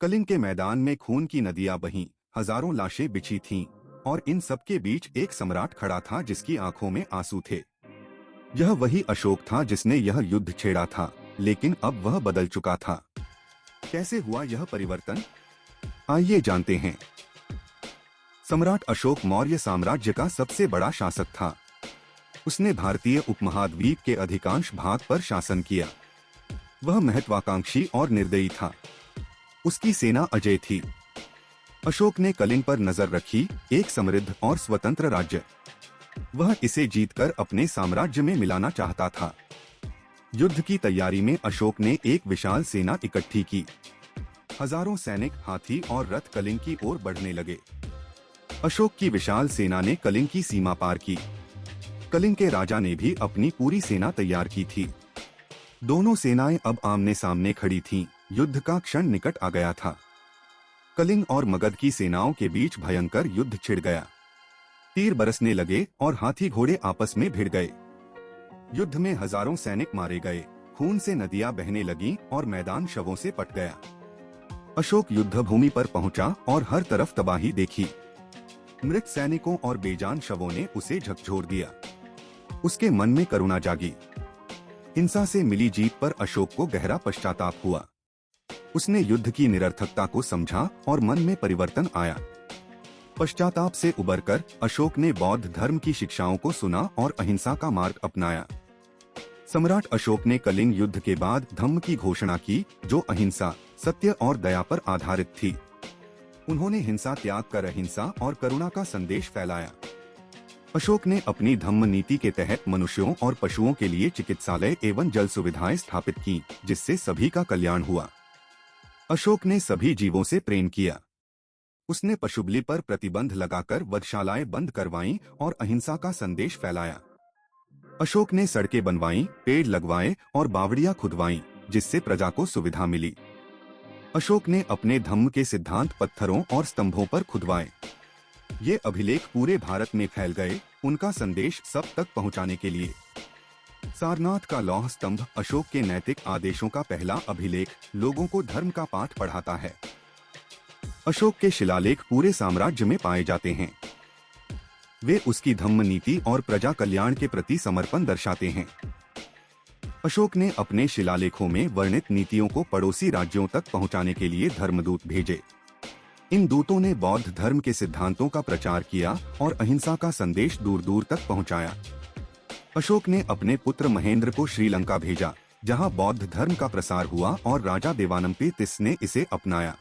कलिंग के मैदान में खून की नदियां बहीं, हजारों लाशें बिछी थीं, और इन सबके बीच एक सम्राट खड़ा था जिसकी आंखों में आंसू थे। यह वही अशोक था जिसने यह युद्ध छेड़ा था, लेकिन अब वह बदल चुका था। कैसे हुआ यह परिवर्तन? आइए जानते हैं। सम्राट अशोक मौर्य साम्राज्य का सबसे बड़ा शासक था। उसने भारतीय उपमहाद्वीप के अधिकांश भाग पर शासन किया। वह महत्वाकांक्षी और निर्दयी था। उसकी सेना अजेय थी। अशोक ने कलिंग पर नजर रखी, एक समृद्ध और स्वतंत्र राज्य। वह इसे जीतकर अपने साम्राज्य में मिलाना चाहता था। युद्ध की तैयारी में अशोक ने एक विशाल सेना इकट्ठी की। हजारों सैनिक, हाथी और रथ कलिंग की ओर बढ़ने लगे। अशोक की विशाल सेना ने कलिंग की सीमा पार की। कलिंग के राजा ने भी अपनी पूरी सेना तैयार की थी। दोनों सेनाएं अब आमने सामने खड़ी थीं। युद्ध का क्षण निकट आ गया था। कलिंग और मगध की सेनाओं के बीच भयंकर युद्ध छिड़ गया। तीर बरसने लगे और हाथी घोड़े आपस में भिड़ गए। युद्ध में हजारों सैनिक मारे गए, खून से नदियां बहने लगीं और मैदान शवों से पट गया। अशोक युद्ध भूमि पर पहुंचा और हर तरफ तबाही देखी। मृत सैनिकों और बेजान शवों ने उसे झकझोर दिया। उसके मन में करुणा जागी। हिंसा से मिली जीत पर अशोक को गहरा पश्चाताप हुआ। उसने युद्ध की निरर्थकता को समझा और मन में परिवर्तन आया। पश्चाताप से उबरकर अशोक ने बौद्ध धर्म की शिक्षाओं को सुना और अहिंसा का मार्ग अपनाया। सम्राट अशोक ने कलिंग युद्ध के बाद धम्म की घोषणा की, जो अहिंसा, सत्य और दया पर आधारित थी। उन्होंने हिंसा त्याग कर अहिंसा और करुणा का संदेश फैलाया। अशोक ने अपनी धम्म नीति के तहत मनुष्यों और पशुओं के लिए चिकित्सालय एवं जल सुविधाएं स्थापित की, जिससे सभी का कल्याण हुआ। अशोक ने सभी जीवों से प्रेम किया। उसने पशुबलि पर प्रतिबंध लगाकर वधशालाएं बंद करवाईं और अहिंसा का संदेश फैलाया। अशोक ने सड़कें बनवाईं, पेड़ लगवाए और बावड़ियां खुदवाईं, जिससे प्रजा को सुविधा मिली। अशोक ने अपने धम्म के सिद्धांत पत्थरों और स्तंभों पर खुदवाए। ये अभिलेख पूरे भारत में फैल गए, उनका संदेश सब तक पहुंचाने के लिए। सारनाथ का लौह स्तंभ अशोक के नैतिक आदेशों का पहला अभिलेख लोगों को धर्म का पाठ पढ़ाता है। अशोक के शिलालेख पूरे साम्राज्य में पाए जाते हैं। वे उसकी धम्म नीति और प्रजा कल्याण के प्रति समर्पण दर्शाते हैं। अशोक ने अपने शिलालेखों में वर्णित नीतियों को पड़ोसी राज्यों तक पहुंचाने के लिए धर्मदूत भेजे। इन दूतों ने बौद्ध धर्म के सिद्धांतों का प्रचार किया और अहिंसा का संदेश दूर दूर तक पहुंचाया। अशोक ने अपने पुत्र महेंद्र को श्रीलंका भेजा, जहां बौद्ध धर्म का प्रसार हुआ और राजा देवानंपियतिस ने इसे अपनाया।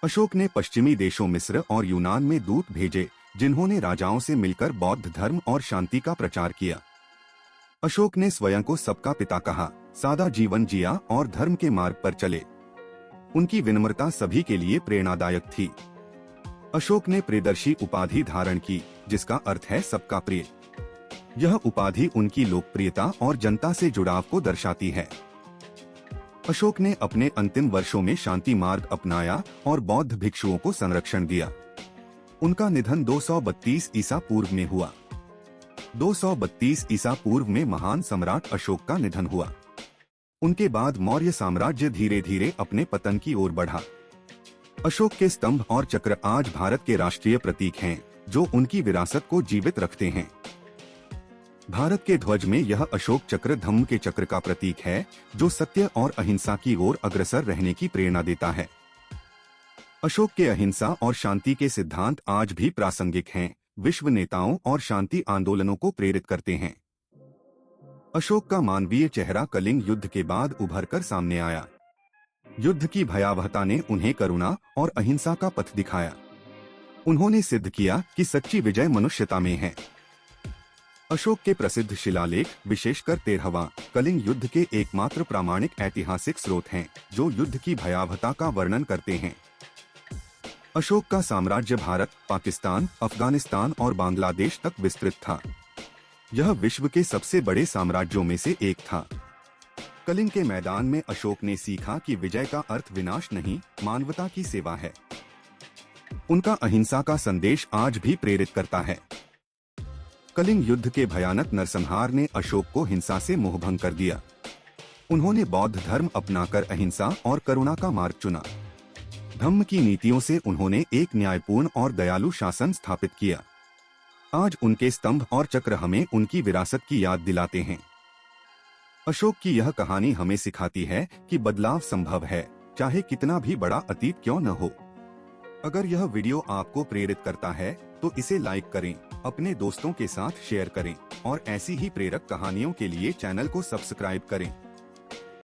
अशोक ने पश्चिमी देशों मिस्र और यूनान में दूत भेजे, जिन्होंने राजाओं से मिलकर बौद्ध धर्म और शांति का प्रचार किया। अशोक ने स्वयं को सबका पिता कहा, सादा जीवन जिया और धर्म के मार्ग पर चले। उनकी विनम्रता सभी के लिए प्रेरणादायक थी। अशोक ने प्रियदर्शी उपाधि धारण की, जिसका अर्थ है सबका प्रिय। यह उपाधि उनकी लोकप्रियता और जनता से जुड़ाव को दर्शाती है। अशोक ने अपने अंतिम वर्षों में शांति मार्ग अपनाया और बौद्ध भिक्षुओं को संरक्षण दिया। उनका निधन 232 ईसा पूर्व में हुआ। 232 ईसा पूर्व में महान सम्राट अशोक का निधन हुआ। उनके बाद मौर्य साम्राज्य धीरे धीरे अपने पतन की ओर बढ़ा। अशोक के स्तंभ और चक्र आज भारत के राष्ट्रीय प्रतीक हैं, जो उनकी विरासत को जीवित रखते हैं। भारत के ध्वज में यह अशोक चक्र धम्म के चक्र का प्रतीक है, जो सत्य और अहिंसा की ओर अग्रसर रहने की प्रेरणा देता है। अशोक के अहिंसा और शांति के सिद्धांत आज भी प्रासंगिक हैं, विश्व नेताओं और शांति आंदोलनों को प्रेरित करते हैं। अशोक का मानवीय चेहरा कलिंग युद्ध के बाद उभरकर सामने आया। युद्ध की भयावहता ने उन्हें करुणा और अहिंसा का पथ दिखाया। उन्होंने सिद्ध किया कि सच्ची विजय मनुष्यता में है। अशोक के प्रसिद्ध शिलालेख, विशेषकर 13वां कलिंग युद्ध के एकमात्र प्रामाणिक ऐतिहासिक स्रोत हैं, जो युद्ध की भयावहता का वर्णन करते हैं। अशोक का साम्राज्य भारत, पाकिस्तान, अफगानिस्तान और बांग्लादेश तक विस्तृत था। यह विश्व के सबसे बड़े साम्राज्यों में से एक था। कलिंग के मैदान में अशोक ने सीखा कि विजय का अर्थ विनाश नहीं, मानवता की सेवा है। उनका अहिंसा का संदेश आज भी प्रेरित करता है। कलिंग युद्ध के भयानक नरसंहार ने अशोक को हिंसा से मोहभंग कर दिया। उन्होंने बौद्ध धर्म अपनाकर अहिंसा और करुणा का मार्ग चुना। धम्म की नीतियों से उन्होंने एक न्यायपूर्ण और दयालु शासन स्थापित किया। आज उनके स्तंभ और चक्र हमें उनकी विरासत की याद दिलाते हैं। अशोक की यह कहानी हमें सिखाती है कि बदलाव संभव है, चाहे कितना भी बड़ा अतीत क्यों न हो। अगर यह वीडियो आपको प्रेरित करता है तो इसे लाइक करें, अपने दोस्तों के साथ शेयर करें और ऐसी ही प्रेरक कहानियों के लिए चैनल को सब्सक्राइब करें।